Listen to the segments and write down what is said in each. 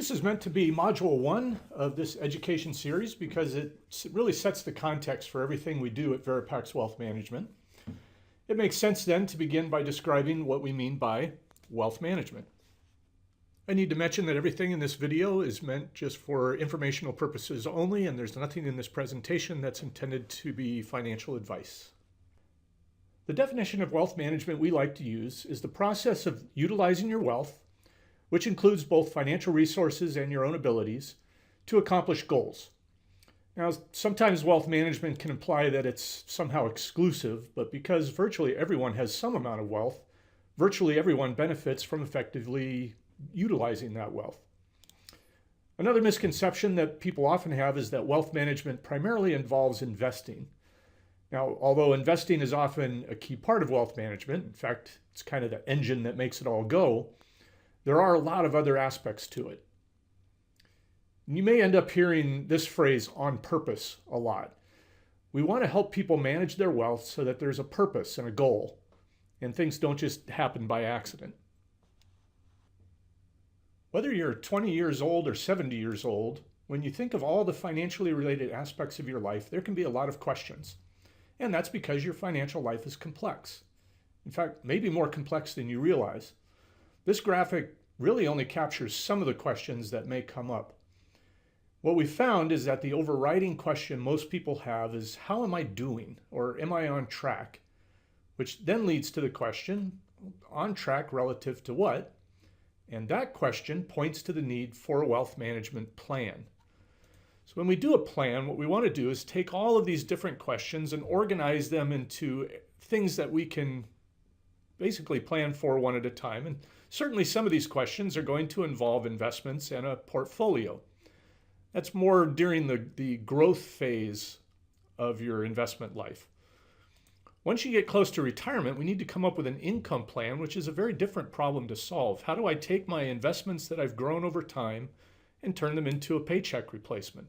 This is meant to be module 1 of this education series because it really sets the context for everything we do at Veripax Wealth Management. It makes sense then to begin by describing what we mean by wealth management. I need to mention that everything in this video is meant just for informational purposes only, and there's nothing in this presentation that's intended to be financial advice. The definition of wealth management we like to use is the process of utilizing your wealth, which includes both financial resources and your own abilities, to accomplish goals. Now, sometimes wealth management can imply that it's somehow exclusive, but because virtually everyone has some amount of wealth, virtually everyone benefits from effectively utilizing that wealth. Another misconception that people often have is that wealth management primarily involves investing. Now, although investing is often a key part of wealth management, in fact, it's kind of the engine that makes it all go, there are a lot of other aspects to it. You may end up hearing this phrase on purpose a lot. We want to help people manage their wealth so that there's a purpose and a goal, and things don't just happen by accident. Whether you're 20 years old or 70 years old, when you think of all the financially related aspects of your life, there can be a lot of questions. And that's because your financial life is complex. In fact, maybe more complex than you realize. This graphic really only captures some of the questions that may come up. What we found is that the overriding question most people have is, how am I doing? Or am I on track? Which then leads to the question, on track relative to what? And that question points to the need for a wealth management plan. So when we do a plan, what we want to do is take all of these different questions and organize them into things that we can basically plan for one at a time. And certainly some of these questions are going to involve investments and a portfolio. That's more during the growth phase of your investment life. Once you get close to retirement, we need to come up with an income plan, which is a very different problem to solve. How do I take my investments that I've grown over time and turn them into a paycheck replacement?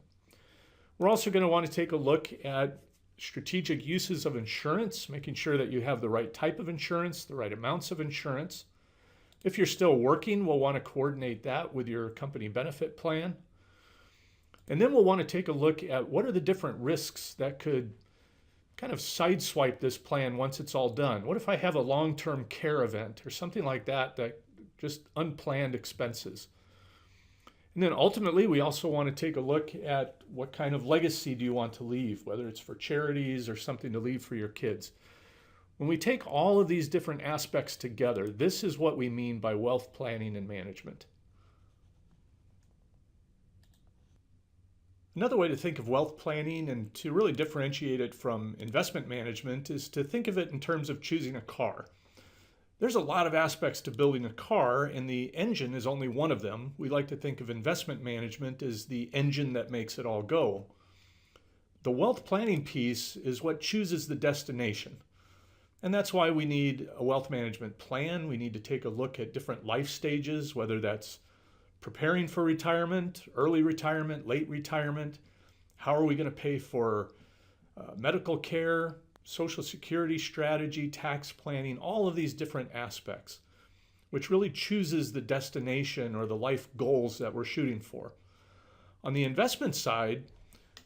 We're also going to want to take a look at strategic uses of insurance, making sure that you have the right type of insurance, the right amounts of insurance. If you're still working, we'll want to coordinate that with your company benefit plan. And then we'll want to take a look at what are the different risks that could kind of sideswipe this plan once it's all done. What if I have a long-term care event or something like that, that just unplanned expenses? And then ultimately, we also want to take a look at what kind of legacy do you want to leave, whether it's for charities or something to leave for your kids. When we take all of these different aspects together, this is what we mean by wealth planning and management. Another way to think of wealth planning and to really differentiate it from investment management is to think of it in terms of choosing a car. There's a lot of aspects to building a car, and the engine is only one of them. We like to think of investment management as the engine that makes it all go. The wealth planning piece is what chooses the destination. And that's why we need a wealth management plan. We need to take a look at different life stages, whether that's preparing for retirement, early retirement, late retirement. How are we going to pay for medical care, Social Security strategy, tax planning, all of these different aspects, which really chooses the destination or the life goals that we're shooting for. On the investment side,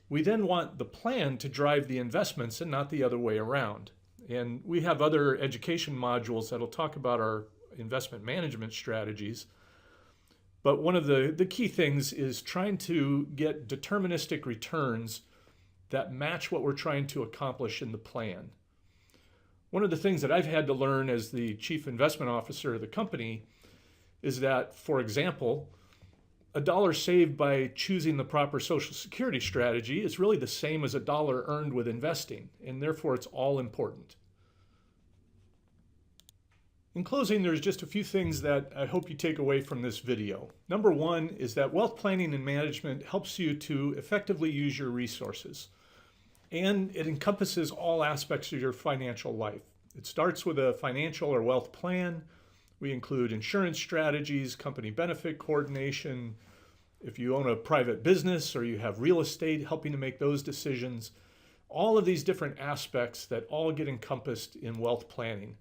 we then want the plan to drive the investments and not the other way around. And we have other education modules that'll talk about our investment management strategies. But one of the key things is trying to get deterministic returns that match what we're trying to accomplish in the plan. One of the things that I've had to learn as the chief investment officer of the company is that, for example, $1 saved by choosing the proper Social Security strategy is really the same as $1 earned with investing, and therefore it's all important. In closing, there's just a few things that I hope you take away from this video. Number one is that wealth planning and management helps you to effectively use your resources. And it encompasses all aspects of your financial life. It starts with a financial or wealth plan. We include insurance strategies, company benefit coordination. If you own a private business or you have real estate, helping to make those decisions. All of these different aspects that all get encompassed in wealth planning.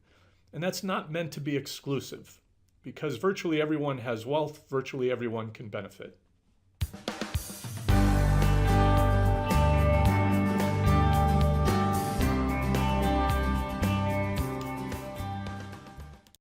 And that's not meant to be exclusive. Because virtually everyone has wealth, virtually everyone can benefit.